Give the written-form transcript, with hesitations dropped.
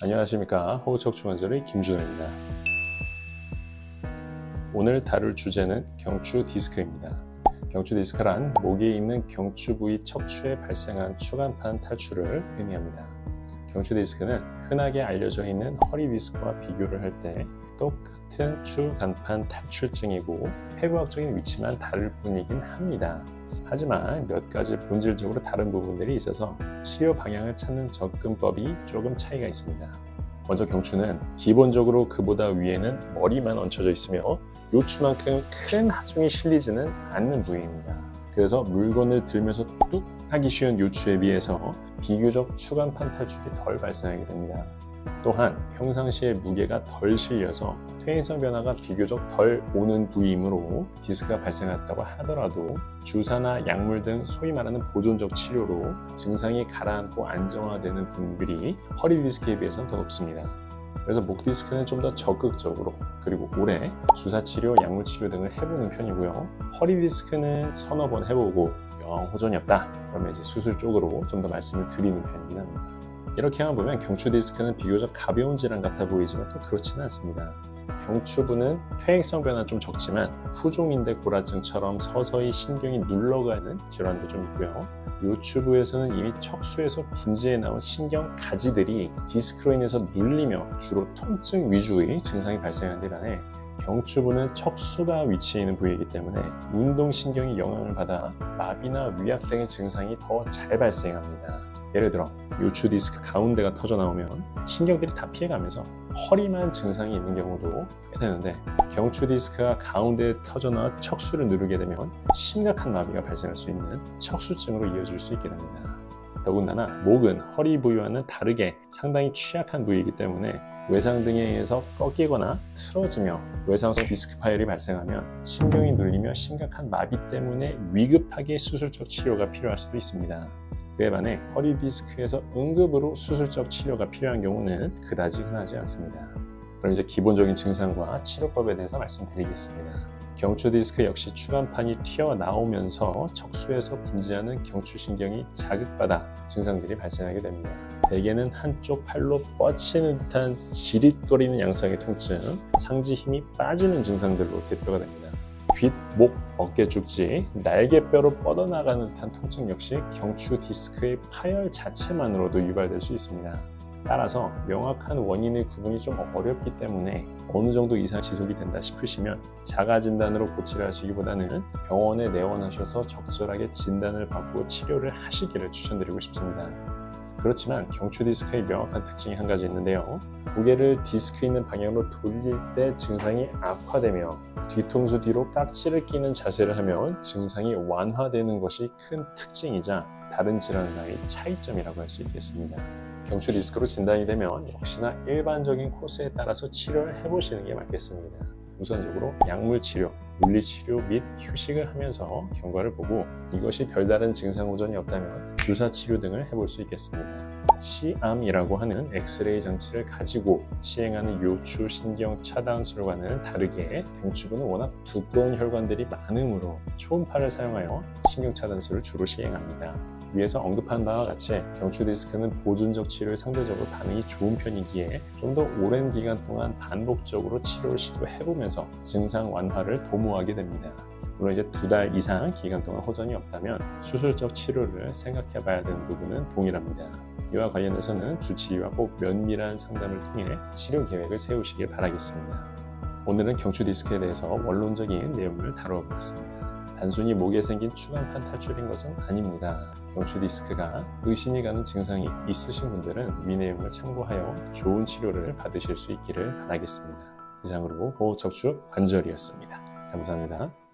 안녕하십니까. 호흡척추관절의 김준호입니다. 오늘 다룰 주제는 경추 디스크입니다. 경추 디스크란 목에 있는 경추 부위 척추에 발생한 추간판 탈출을 의미합니다. 경추 디스크는 흔하게 알려져 있는 허리 디스크와 비교를 할 때 똑같은 추간판 탈출증이고 폐부학적인 위치만 다를 뿐이긴 합니다. 하지만 몇 가지 본질적으로 다른 부분들이 있어서 치료 방향을 찾는 접근법이 조금 차이가 있습니다. 먼저 경추는 기본적으로 그보다 위에는 머리만 얹혀져 있으며 요추만큼 큰 하중이 실리지는 않는 부위입니다. 그래서 물건을 들면서 뚝 하기 쉬운 요추에 비해서 비교적 추간판 탈출이 덜 발생하게 됩니다. 또한 평상시에 무게가 덜 실려서 퇴행성 변화가 비교적 덜 오는 부위이므로 디스크가 발생했다고 하더라도 주사나 약물 등 소위 말하는 보존적 치료로 증상이 가라앉고 안정화되는 분들이 허리 디스크에 비해서는 더 높습니다. 그래서 목 디스크는 좀 더 적극적으로 그리고 오래 주사 치료, 약물 치료 등을 해보는 편이고요. 허리 디스크는 서너 번 해보고 영 호전이 없다 그러면 이제 수술 쪽으로 좀 더 말씀을 드리는 편이긴 합니다. 이렇게만 보면 경추 디스크는 비교적 가벼운 질환 같아 보이지만 또 그렇지는 않습니다. 경추부는 퇴행성 변화는 좀 적지만 후종인대 골화증처럼 서서히 신경이 눌러가는 질환도 좀 있고요. 요추부에서는 이미 척수에서 분지해 나온 신경 가지들이 디스크로 인해서 눌리며 주로 통증 위주의 증상이 발생하는 데 반해 경추부는 척수가 위치해 있는 부위이기 때문에 운동신경이 영향을 받아 마비나 위압 등의 증상이 더 잘 발생합니다. 예를 들어 요추 디스크 가운데가 터져 나오면 신경들이 다 피해가면서 허리만 증상이 있는 경우도 꽤 되는데 경추 디스크가 가운데에 터져 나와 척수를 누르게 되면 심각한 마비가 발생할 수 있는 척수증으로 이어질 수 있게 됩니다. 더군다나 목은 허리 부위와는 다르게 상당히 취약한 부위이기 때문에 외상 등에 의해서 꺾이거나 틀어지며 외상성 디스크 파열이 발생하면 신경이 눌리며 심각한 마비 때문에 위급하게 수술적 치료가 필요할 수도 있습니다. 그에 반해 허리 디스크에서 응급으로 수술적 치료가 필요한 경우는 그다지 흔하지 않습니다. 그럼 이제 기본적인 증상과 치료법에 대해서 말씀드리겠습니다. 경추 디스크 역시 추간판이 튀어나오면서 척수에서 분지하는 경추신경이 자극받아 증상들이 발생하게 됩니다. 대개는 한쪽 팔로 뻗치는 듯한 지릿거리는 양상의 통증, 상지 힘이 빠지는 증상들로 대표가 됩니다. 귓, 목, 어깨 죽지, 날개뼈로 뻗어나가는 듯한 통증 역시 경추 디스크의 파열 자체만으로도 유발될 수 있습니다. 따라서 명확한 원인의 구분이 좀 어렵기 때문에 어느 정도 이상 지속이 된다 싶으시면 자가 진단으로 고치려 하시기보다는 병원에 내원하셔서 적절하게 진단을 받고 치료를 하시기를 추천드리고 싶습니다. 그렇지만 경추 디스크의 명확한 특징이 한 가지 있는데요. 고개를 디스크 있는 방향으로 돌릴 때 증상이 악화되며 뒤통수 뒤로 깍지를 끼는 자세를 하면 증상이 완화되는 것이 큰 특징이자 다른 질환과의 차이점이라고 할 수 있겠습니다. 경추 디스크로 진단이 되면 역시나 일반적인 코스에 따라서 치료를 해보시는 게 맞겠습니다. 우선적으로 약물 치료, 물리 치료 및 휴식을 하면서 경과를 보고 이것이 별다른 증상 호전이 없다면 주사 치료 등을 해볼 수 있겠습니다. 시암이라고 하는 엑스레이 장치를 가지고 시행하는 요추 신경 차단술과는 다르게 경추부는 워낙 두꺼운 혈관들이 많으므로 초음파를 사용하여 신경 차단술을 주로 시행합니다. 위에서 언급한 바와 같이 경추 디스크는 보존적 치료에 상대적으로 반응이 좋은 편이기에 좀 더 오랜 기간 동안 반복적으로 치료를 시도해보면서 증상 완화를 도모하게 됩니다. 물론 이제 2달 이상 기간 동안 호전이 없다면 수술적 치료를 생각해 봐야 되는 부분은 동일합니다. 이와 관련해서는 주치의와 꼭 면밀한 상담을 통해 치료 계획을 세우시길 바라겠습니다. 오늘은 경추 디스크에 대해서 원론적인 내용을 다뤄보았습니다. 단순히 목에 생긴 추간판 탈출인 것은 아닙니다. 경추 디스크가 의심이 가는 증상이 있으신 분들은 위 내용을 참고하여 좋은 치료를 받으실 수 있기를 바라겠습니다. 이상으로 호흡척추 관절이었습니다. 감사합니다.